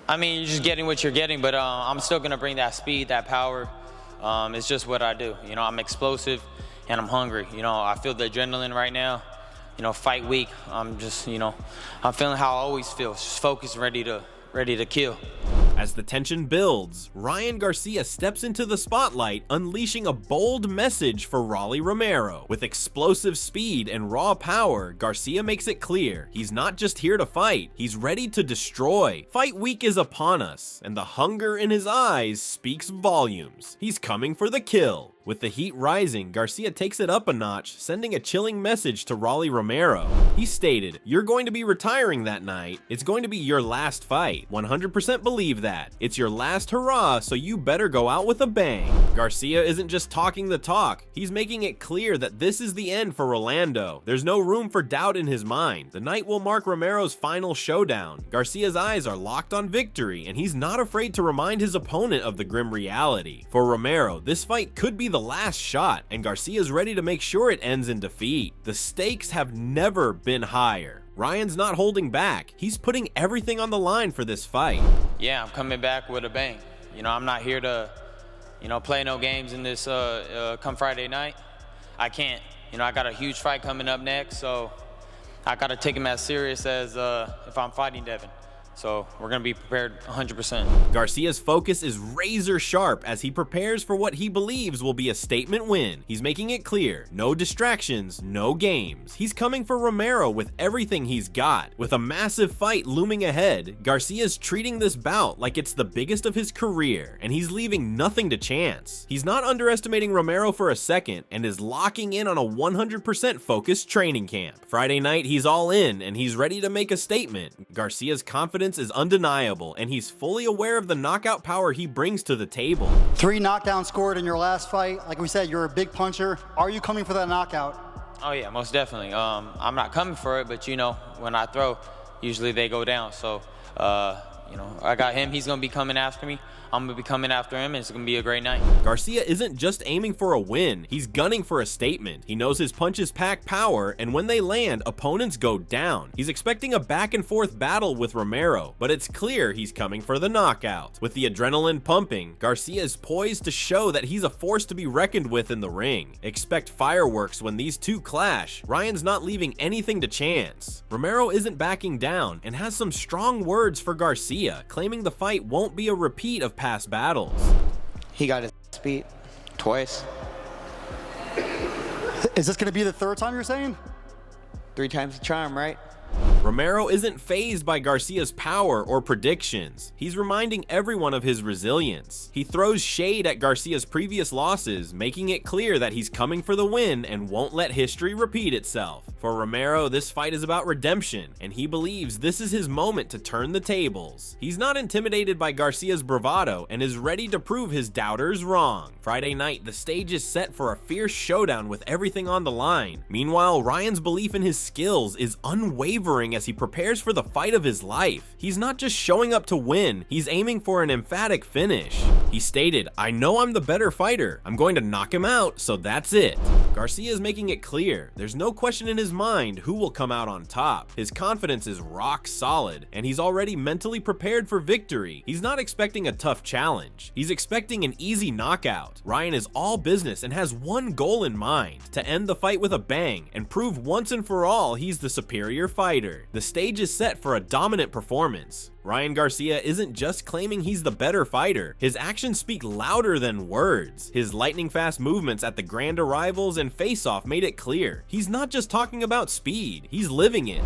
I mean, you're just getting what you're getting, but I'm still gonna bring that speed, that power. It's just what I do. You know, I'm explosive and I'm hungry. You know, I feel the adrenaline right now. You know, fight week. I'm just, you know, I'm feeling how I always feel, just focused, ready to kill. As the tension builds, Ryan Garcia steps into the spotlight, unleashing a bold message for Rolly Romero. With explosive speed and raw power, Garcia makes it clear he's not just here to fight, he's ready to destroy. Fight week is upon us, and the hunger in his eyes speaks volumes. He's coming for the kill. With the heat rising, Garcia takes it up a notch, sending a chilling message to Rolly Romero. He stated, "You're going to be retiring that night. It's going to be your last fight. 100% believe that. It's your last hurrah, so you better go out with a bang." Garcia isn't just talking the talk, he's making it clear that this is the end for Rolando. There's no room for doubt in his mind. The night will mark Romero's final showdown. Garcia's eyes are locked on victory, and he's not afraid to remind his opponent of the grim reality. For Romero, this fight could be the last shot, and Garcia's ready to make sure it ends in defeat. The stakes have never been higher. Ryan's not holding back. He's putting everything on the line for this fight. Yeah, I'm coming back with a bang. You know, I'm not here to, you know, play no games in this come Friday night. I can't. You know, I got a huge fight coming up next, so I got to take him as serious as if I'm fighting Devin. So we're going to be prepared 100%. Garcia's focus is razor sharp as he prepares for what he believes will be a statement win. He's making it clear, no distractions, no games. He's coming for Romero with everything he's got. With a massive fight looming ahead, Garcia's treating this bout like it's the biggest of his career, and he's leaving nothing to chance. He's not underestimating Romero for a second and is locking in on a 100% focused training camp. Friday night, he's all in and he's ready to make a statement. Garcia's confidence is undeniable, and he's fully aware of the knockout power he brings to the table. 3 knockdowns scored in your last fight. Like we said, you're a big puncher. Are you coming for that knockout? Oh yeah, most definitely. I'm not coming for it, but you know, when I throw, usually they go down. So, you know, I got him. He's gonna be coming after me. I'm gonna be coming after him, and it's gonna be a great night. Garcia isn't just aiming for a win, he's gunning for a statement. He knows his punches pack power, and when they land, opponents go down. He's expecting a back and forth battle with Romero, but it's clear he's coming for the knockout. With the adrenaline pumping, Garcia is poised to show that he's a force to be reckoned with in the ring. Expect fireworks when these two clash. Ryan's not leaving anything to chance. Romero isn't backing down and has some strong words for Garcia, claiming the fight won't be a repeat of past battles. He got his beat twice. Is this going to be the 3rd time you're saying? 3 times the charm, right? Romero isn't fazed by Garcia's power or predictions. He's reminding everyone of his resilience. He throws shade at Garcia's previous losses, making it clear that he's coming for the win and won't let history repeat itself. For Romero, this fight is about redemption, and he believes this is his moment to turn the tables. He's not intimidated by Garcia's bravado and is ready to prove his doubters wrong. Friday night, the stage is set for a fierce showdown with everything on the line. Meanwhile, Ryan's belief in his skills is unwavering as he prepares for the fight of his life. He's not just showing up to win, he's aiming for an emphatic finish. He stated, "I know I'm the better fighter. I'm going to knock him out, so that's it." Garcia is making it clear. There's no question in his mind who will come out on top. His confidence is rock solid, and he's already mentally prepared for victory. He's not expecting a tough challenge. He's expecting an easy knockout. Ryan is all business and has one goal in mind: to end the fight with a bang and prove once and for all he's the superior fighter. The stage is set for a dominant performance. Ryan Garcia isn't just claiming he's the better fighter. His actions speak louder than words. His lightning-fast movements at the grand arrivals and face-off made it clear. He's not just talking about speed, he's living it.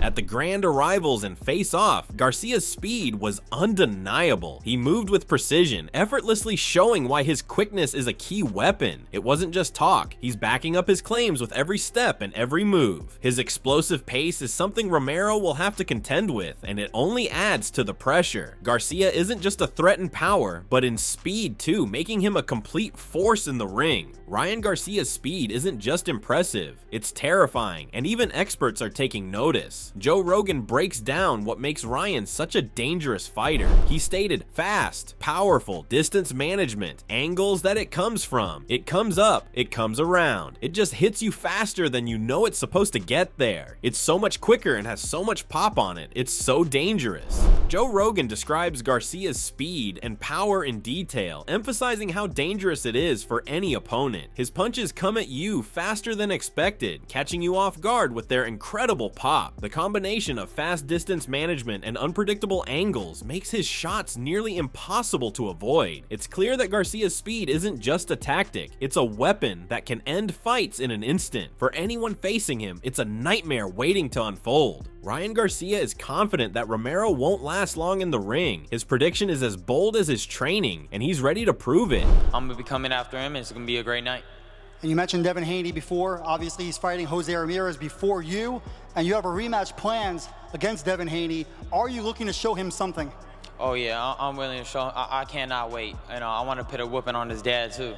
At the grand arrivals and face-off, Garcia's speed was undeniable. He moved with precision, effortlessly showing why his quickness is a key weapon. It wasn't just talk, he's backing up his claims with every step and every move. His explosive pace is something Romero will have to contend with, and it only adds to the pressure. Garcia isn't just a threat in power, but in speed too, making him a complete force in the ring. Ryan Garcia's speed isn't just impressive, it's terrifying, and even experts are taking notice. Joe Rogan breaks down what makes Ryan such a dangerous fighter. He stated, fast, powerful, distance management, angles that it comes from. It comes up, it comes around. It just hits you faster than you know it's supposed to get there. It's so much quicker and has so much pop on it. It's so dangerous. Joe Rogan describes Garcia's speed and power in detail, emphasizing how dangerous it is for any opponent. His punches come at you faster than expected, catching you off guard with their incredible pop. The combination of fast distance management and unpredictable angles makes his shots nearly impossible to avoid. It's clear that Garcia's speed isn't just a tactic, it's a weapon that can end fights in an instant. For anyone facing him, it's a nightmare waiting to unfold. Ryan Garcia is confident that Romero won't last long in the ring. His prediction is as bold as his training, and he's ready to prove it. I'm gonna be coming after him, and it's gonna be a great night. And you mentioned Devin Haney before. Obviously, he's fighting Jose Ramirez before you, and you have a rematch plans against Devin Haney. Are you looking to show him something? Oh yeah, I'm willing to show him. I cannot wait. You know, I want to put a whooping on his dad too.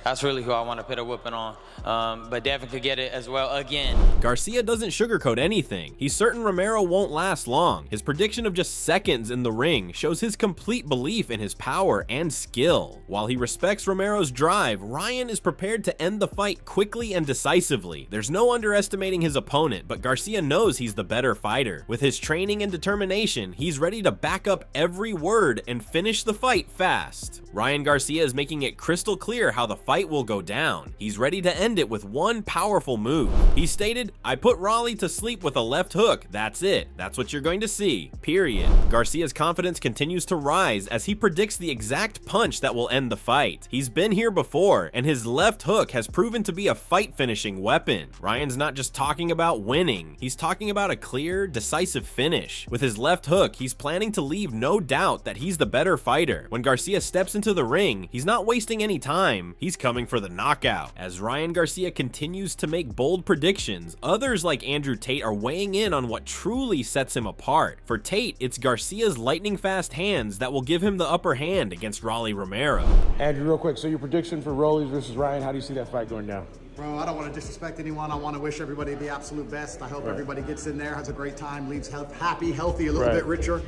That's really who I want to put a whooping on. But Devin could get it as well again. Garcia doesn't sugarcoat anything. He's certain Romero won't last long. His prediction of just seconds in the ring shows his complete belief in his power and skill. While he respects Romero's drive, Ryan is prepared to end the fight quickly and decisively. There's no underestimating his opponent, but Garcia knows he's the better fighter. With his training and determination, he's ready to back up every word and finish the fight fast. Ryan Garcia is making it crystal clear how the fight will go down. He's ready to end it with one powerful move. He stated, "I put Rolly to sleep with a left hook. That's it. That's what you're going to see. Period." Garcia's confidence continues to rise as he predicts the exact punch that will end the fight. He's been here before, and his left hook has proven to be a fight-finishing weapon. Ryan's not just talking about winning. He's talking about a clear, decisive finish. With his left hook, he's planning to leave no doubt that he's the better fighter. When Garcia steps into the ring, he's not wasting any time. He's coming for the knockout. As Ryan Garcia continues to make bold predictions, others like Andrew Tate are weighing in on what truly sets him apart. For Tate, it's Garcia's lightning-fast hands that will give him the upper hand against Rolly Romero. Andrew, real quick, so your prediction for Rolly versus Ryan, how do you see that fight going down? Bro, I don't want to disrespect anyone. I want to wish everybody the absolute best. I hope everybody gets in there, has a great time, leaves happy, healthy, a little bit richer.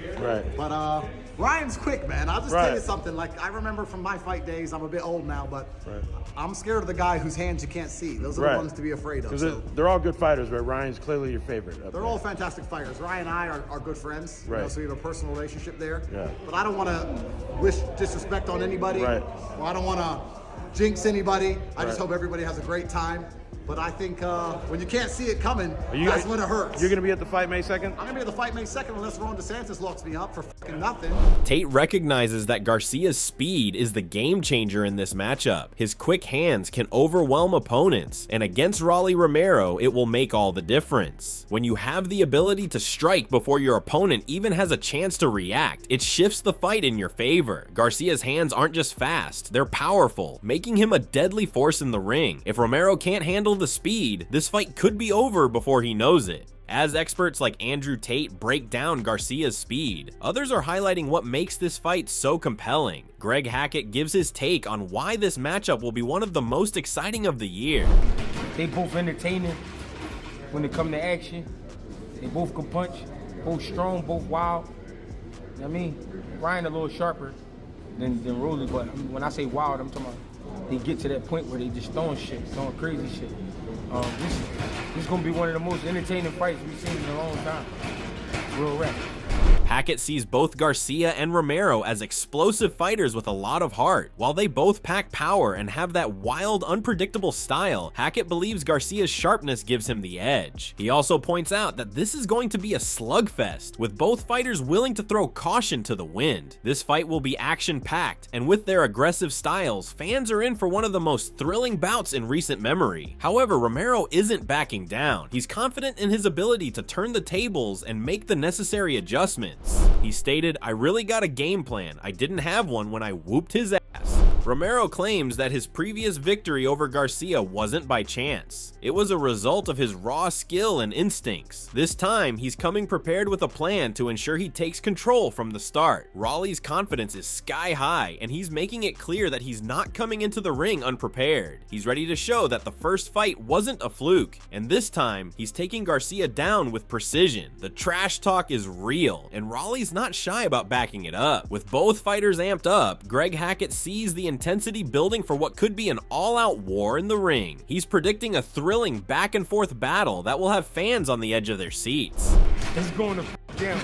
But Ryan's quick, man. I'll just tell you something. Like, I remember from my fight days, I'm a bit old now, but I'm scared of the guy whose hands you can't see. Those are the ones to be afraid of. Because they're all good fighters, but Ryan's clearly your favorite. They're all fantastic fighters. Ryan and I are good friends, you know, so we have a personal relationship there. But I don't want to wish disrespect on anybody. Or I don't want to jinx anybody. I just hope everybody has a great time. But I think when you can't see it coming, that's when it hurts. You're going to be at the fight May 2nd? I'm going to be at the fight May 2nd unless Ron DeSantis locks me up for fucking nothing. Tate recognizes that Garcia's speed is the game changer in this matchup. His quick hands can overwhelm opponents, and against Rolly Romero, it will make all the difference. When you have the ability to strike before your opponent even has a chance to react, it shifts the fight in your favor. Garcia's hands aren't just fast, they're powerful, making him a deadly force in the ring. If Romero can't handle the speed, this fight could be over before he knows it. As experts like Andrew Tate break down Garcia's speed, others are highlighting what makes this fight so compelling. Greg Hackett gives his take on why this matchup will be one of the most exciting of the year. They both entertaining when it come to action. They both can punch, both strong, both wild. You know what I mean? Ryan a little sharper than Rolly, but when I say wild, I'm talking about they get to that point where they just throwing shit, throwing crazy shit. This is gonna be one of the most entertaining fights we've seen in a long time. Real rap. Hackett sees both Garcia and Romero as explosive fighters with a lot of heart. While they both pack power and have that wild, unpredictable style, Hackett believes Garcia's sharpness gives him the edge. He also points out that this is going to be a slugfest, with both fighters willing to throw caution to the wind. This fight will be action-packed, and with their aggressive styles, fans are in for one of the most thrilling bouts in recent memory. However, Romero isn't backing down. He's confident in his ability to turn the tables and make the necessary adjustments. He stated, "I really got a game plan. I didn't have one when I whooped his ass." Romero claims that his previous victory over Garcia wasn't by chance. It was a result of his raw skill and instincts. This time, he's coming prepared with a plan to ensure he takes control from the start. Rolly's confidence is sky high, and he's making it clear that he's not coming into the ring unprepared. He's ready to show that the first fight wasn't a fluke, and this time, he's taking Garcia down with precision. The trash talk is real, and Rolly's not shy about backing it up. With both fighters amped up, Greg Hackett sees the intensity building for what could be an all-out war in the ring. He's predicting a thrilling back-and-forth battle that will have fans on the edge of their seats. It's going to down.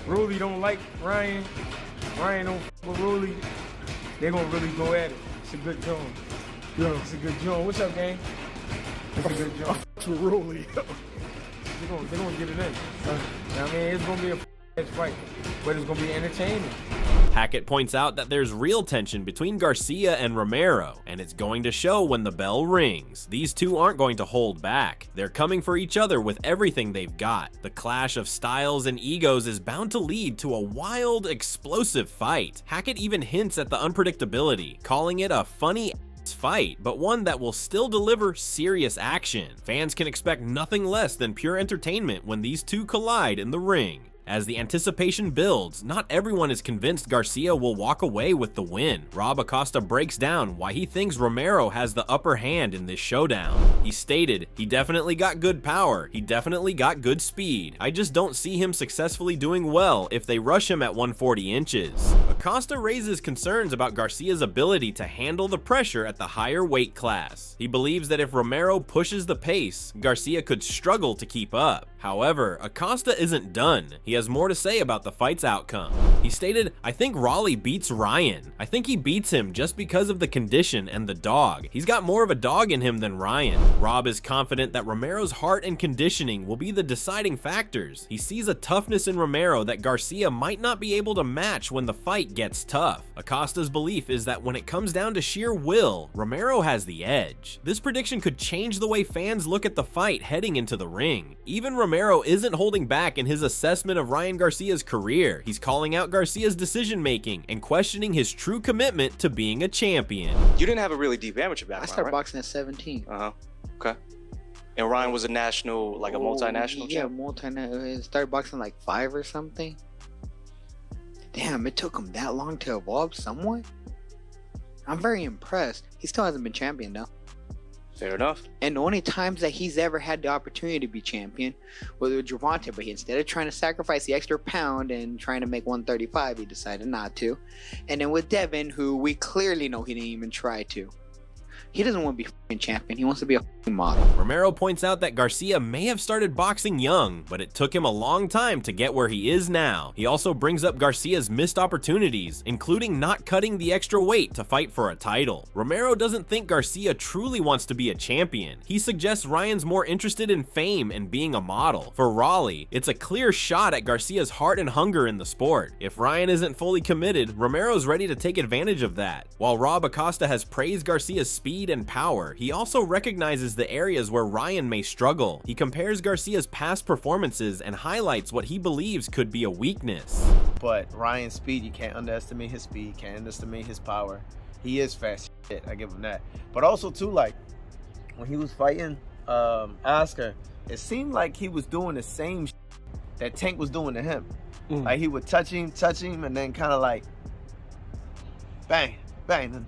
Rolly don't like Ryan. Ryan don't with Rolly. They're going to really go at it. It's a good joint. Yo, it's a good joint. What's up, gang? It's a good joint. To Rolly. They're going to get it in. You know what I mean? It's going to be a fight, but it's going to be entertaining. Hackett points out that there's real tension between Garcia and Romero, and it's going to show when the bell rings. These two aren't going to hold back. They're coming for each other with everything they've got. The clash of styles and egos is bound to lead to a wild, explosive fight. Hackett even hints at the unpredictability, calling it a funny fight, but one that will still deliver serious action. Fans can expect nothing less than pure entertainment when these two collide in the ring. As the anticipation builds, not everyone is convinced Garcia will walk away with the win. Rob Acosta breaks down why he thinks Romero has the upper hand in this showdown. He stated, "He definitely got good power, he definitely got good speed. I just don't see him successfully doing well if they rush him at 140 inches. Acosta raises concerns about Garcia's ability to handle the pressure at the higher weight class. He believes that if Romero pushes the pace, Garcia could struggle to keep up. However, Acosta isn't done. He has more to say about the fight's outcome. He stated, "I think Rolly beats Ryan. I think he beats him just because of the condition and the dog. He's got more of a dog in him than Ryan." Rob is confident that Romero's heart and conditioning will be the deciding factors. He sees a toughness in Romero that Garcia might not be able to match when the fight gets tough. Acosta's belief is that when it comes down to sheer will, Romero has the edge. This prediction could change the way fans look at the fight heading into the ring. Even Romero isn't holding back in his assessment of Ryan Garcia's career. He's calling out Garcia's decision-making and questioning his true commitment to being a champion. You didn't have a really deep amateur background, I started right? boxing at 17. Okay. And Ryan was a national, like a multinational Yeah, champ? started boxing like 5 or something. Damn, it took him that long to evolve somewhat? I'm very impressed. He still hasn't been champion though. Fair enough. And the only times that he's ever had the opportunity to be champion was with Gervonta, but instead of trying to sacrifice the extra pound and trying to make 135, he decided not to. And then with Devin, who we clearly know he didn't even try to. He doesn't want to be a champion. He wants to be a model. Romero points out that Garcia may have started boxing young, but it took him a long time to get where he is now. He also brings up Garcia's missed opportunities, including not cutting the extra weight to fight for a title. Romero doesn't think Garcia truly wants to be a champion. He suggests Ryan's more interested in fame and being a model. For Rolly, it's a clear shot at Garcia's heart and hunger in the sport. If Ryan isn't fully committed, Romero's ready to take advantage of that. While Rob Acosta has praised Garcia's speed and power, he also recognizes the areas where Ryan may struggle. He compares Garcia's past performances and highlights what he believes could be a weakness. But Ryan's speed, you can't underestimate his speed, can't underestimate his power. He is fast shit, I give him that. But also too, like, when he was fighting Oscar, it seemed like he was doing the same shit that Tank was doing to him. Like he would touch him, and then kind of like, bang, bang.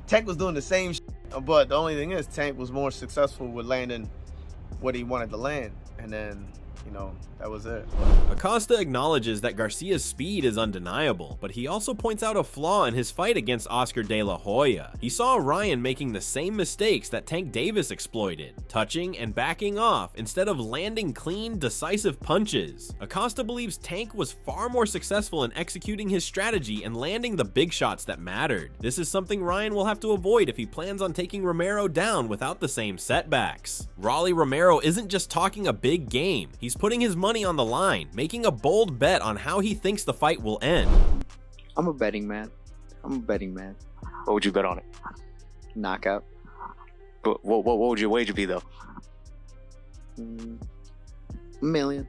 Tank was doing the same shit, but the only thing is Tank was more successful with landing what he wanted to land, and then, you know, that was it. Acosta acknowledges that Garcia's speed is undeniable, but he also points out a flaw in his fight against Oscar De La Hoya. He saw Ryan making the same mistakes that Tank Davis exploited, touching and backing off instead of landing clean, decisive punches. Acosta believes Tank was far more successful in executing his strategy and landing the big shots that mattered. This is something Ryan will have to avoid if he plans on taking Romero down without the same setbacks. Rolly Romero isn't just talking a big game, he's putting his money on the line, making a bold bet on how he thinks the fight will end. I'm a betting man. What would you bet on it? Knockout. What would your wager be though? $1 million.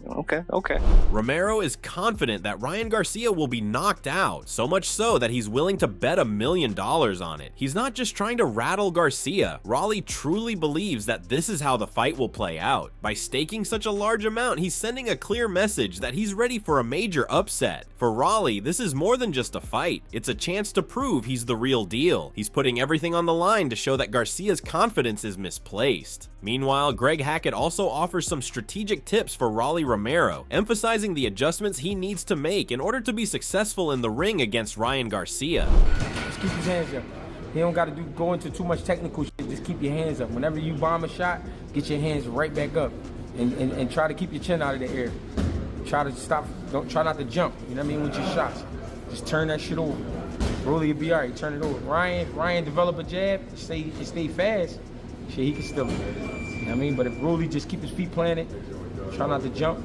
Okay. Romero is confident that Ryan Garcia will be knocked out, so much so that he's willing to bet $1 million on it. He's not just trying to rattle Garcia. Rolly truly believes that this is how the fight will play out. By staking such a large amount, he's sending a clear message that he's ready for a major upset. For Rolly, this is more than just a fight. It's a chance to prove he's the real deal. He's putting everything on the line to show that Garcia's confidence is misplaced. Meanwhile, Greg Hackett also offers some strategic tips for Rolly Romero, emphasizing the adjustments he needs to make in order to be successful in the ring against Ryan Garcia. Just keep his hands up. He don't got to go into too much technical shit. Just keep your hands up. Whenever you bomb a shot, get your hands right back up and try to keep your chin out of the air. Try to stop. Try not to jump. You know what I mean, with your shots. Just turn that shit over. Rolly will be all right. Turn it over. Ryan develop a jab. Stay fast. Shit, he can still. You know what I mean? But if Rolly just keep his feet planted, try not to jump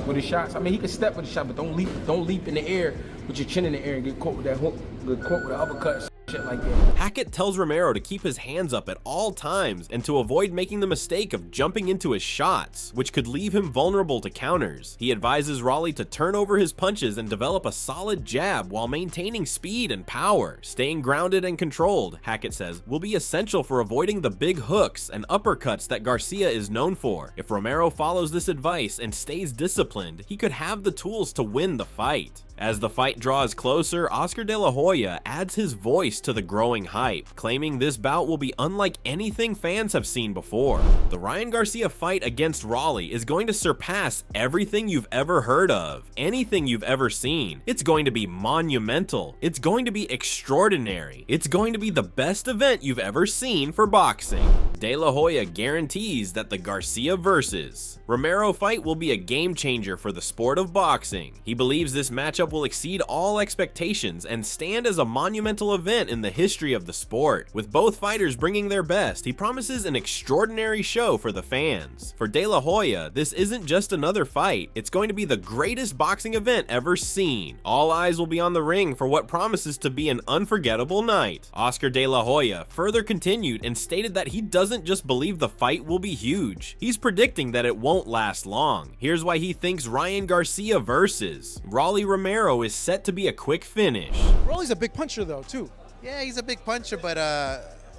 with his shots. I mean, he can step with his shot, but don't leap in the air with your chin in the air and get caught with that hook, get caught with an uppercut. Shit like that. Hackett tells Romero to keep his hands up at all times and to avoid making the mistake of jumping into his shots, which could leave him vulnerable to counters. He advises Rolly to turn over his punches and develop a solid jab while maintaining speed and power. Staying grounded and controlled, Hackett says, will be essential for avoiding the big hooks and uppercuts that Garcia is known for. If Romero follows this advice and stays disciplined, he could have the tools to win the fight. As the fight draws closer, Oscar De La Hoya adds his voice to the growing hype, claiming this bout will be unlike anything fans have seen before. The Ryan Garcia fight against Rolly is going to surpass everything you've ever heard of, anything you've ever seen. It's going to be monumental. It's going to be extraordinary. It's going to be the best event you've ever seen for boxing. De La Hoya guarantees that the Garcia versus Romero fight will be a game changer for the sport of boxing. He believes this matchup will exceed all expectations and stand as a monumental event in the history of the sport. With both fighters bringing their best, he promises an extraordinary show for the fans. For De La Hoya, this isn't just another fight, it's going to be the greatest boxing event ever seen. All eyes will be on the ring for what promises to be an unforgettable night. Oscar De La Hoya further continued and stated that he doesn't just believe the fight will be huge, he's predicting that it won't last long. Here's why he thinks Ryan Garcia versus Rolly Romero is set to be a quick finish. Rolly's a big puncher though, too. Yeah, he's a big puncher, but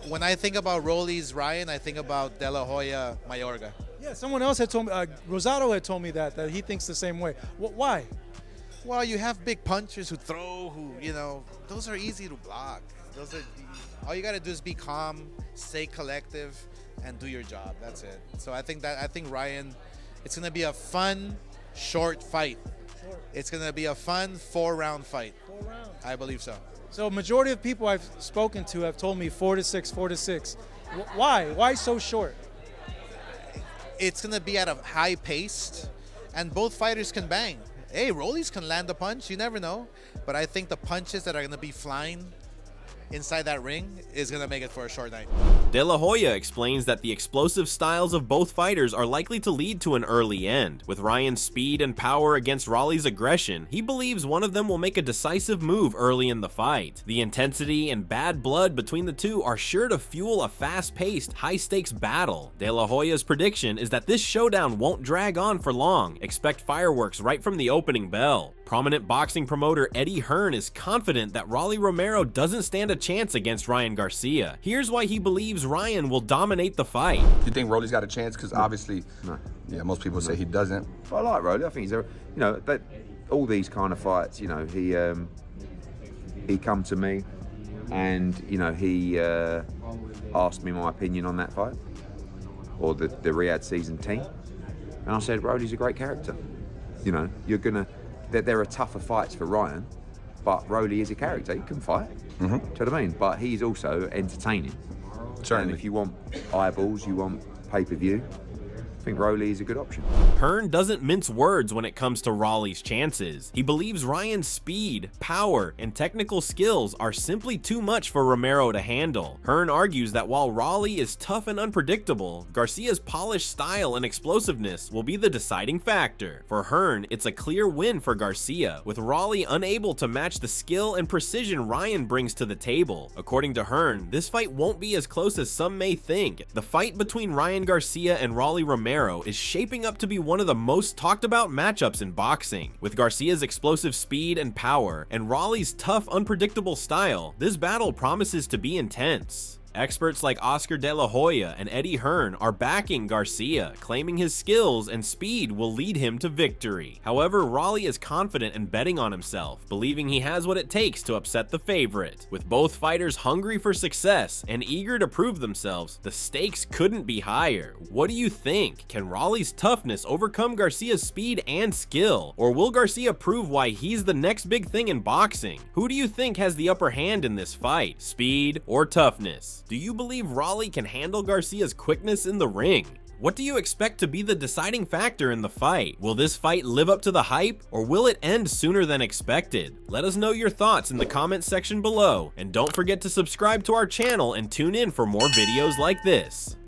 when I think about Rolly's Ryan, I think about De La Hoya Mayorga. Yeah, someone else had told me, Rosado had told me that he thinks the same way. Why? Well, you have big punchers who throw, those are easy to block. All you got to do is be calm, stay collective, and do your job. That's it. So I think Ryan, it's going to be a fun, short fight. It's going to be a fun 4-round fight. 4 rounds. I believe so. So majority of people I've spoken to have told me 4 to 6, 4 to 6. Why? Why so short? It's going to be at a high pace, and both fighters can bang. Hey, Rolly's can land a punch. You never know. But I think the punches that are going to be flying inside that ring is going to make it for a short night. De La Hoya explains that the explosive styles of both fighters are likely to lead to an early end. With Ryan's speed and power against Rolly's aggression, he believes one of them will make a decisive move early in the fight. The intensity and bad blood between the two are sure to fuel a fast-paced, high-stakes battle. De La Hoya's prediction is that this showdown won't drag on for long. Expect fireworks right from the opening bell. Prominent boxing promoter Eddie Hearn is confident that Rolly Romero doesn't stand a chance against Ryan Garcia. Here's why he believes Ryan will dominate the fight. Do you think Rolly's got a chance? Because obviously, yeah, most people say he doesn't. But I like Rolly. I think he's all these kind of fights, he come to me and, he asked me my opinion on that fight or the Riyadh season team. And I said, Rolly's a great character. There are tougher fights for Ryan, but Rolly is a character. He can fight. Do you know what I mean? But he's also entertaining. Certainly. And if you want eyeballs, you want pay-per-view, I think Rolly is a good option. Hearn doesn't mince words when it comes to Rolly's chances. He believes Ryan's speed, power, and technical skills are simply too much for Romero to handle. Hearn argues that while Rolly is tough and unpredictable, Garcia's polished style and explosiveness will be the deciding factor. For Hearn, it's a clear win for Garcia, with Rolly unable to match the skill and precision Ryan brings to the table. According to Hearn, this fight won't be as close as some may think. The fight between Ryan Garcia and Rolly Romero is shaping up to be one of the most talked about matchups in boxing. With Garcia's explosive speed and power, and Rolly's tough, unpredictable style, this battle promises to be intense. Experts like Oscar De La Hoya and Eddie Hearn are backing Garcia, claiming his skills and speed will lead him to victory. However, Rolly is confident and betting on himself, believing he has what it takes to upset the favorite. With both fighters hungry for success and eager to prove themselves, the stakes couldn't be higher. What do you think? Can Rolly's toughness overcome Garcia's speed and skill? Or will Garcia prove why he's the next big thing in boxing? Who do you think has the upper hand in this fight? Speed or toughness? Do you believe Rolly can handle Garcia's quickness in the ring? What do you expect to be the deciding factor in the fight? Will this fight live up to the hype, or will it end sooner than expected? Let us know your thoughts in the comments section below, and don't forget to subscribe to our channel and tune in for more videos like this.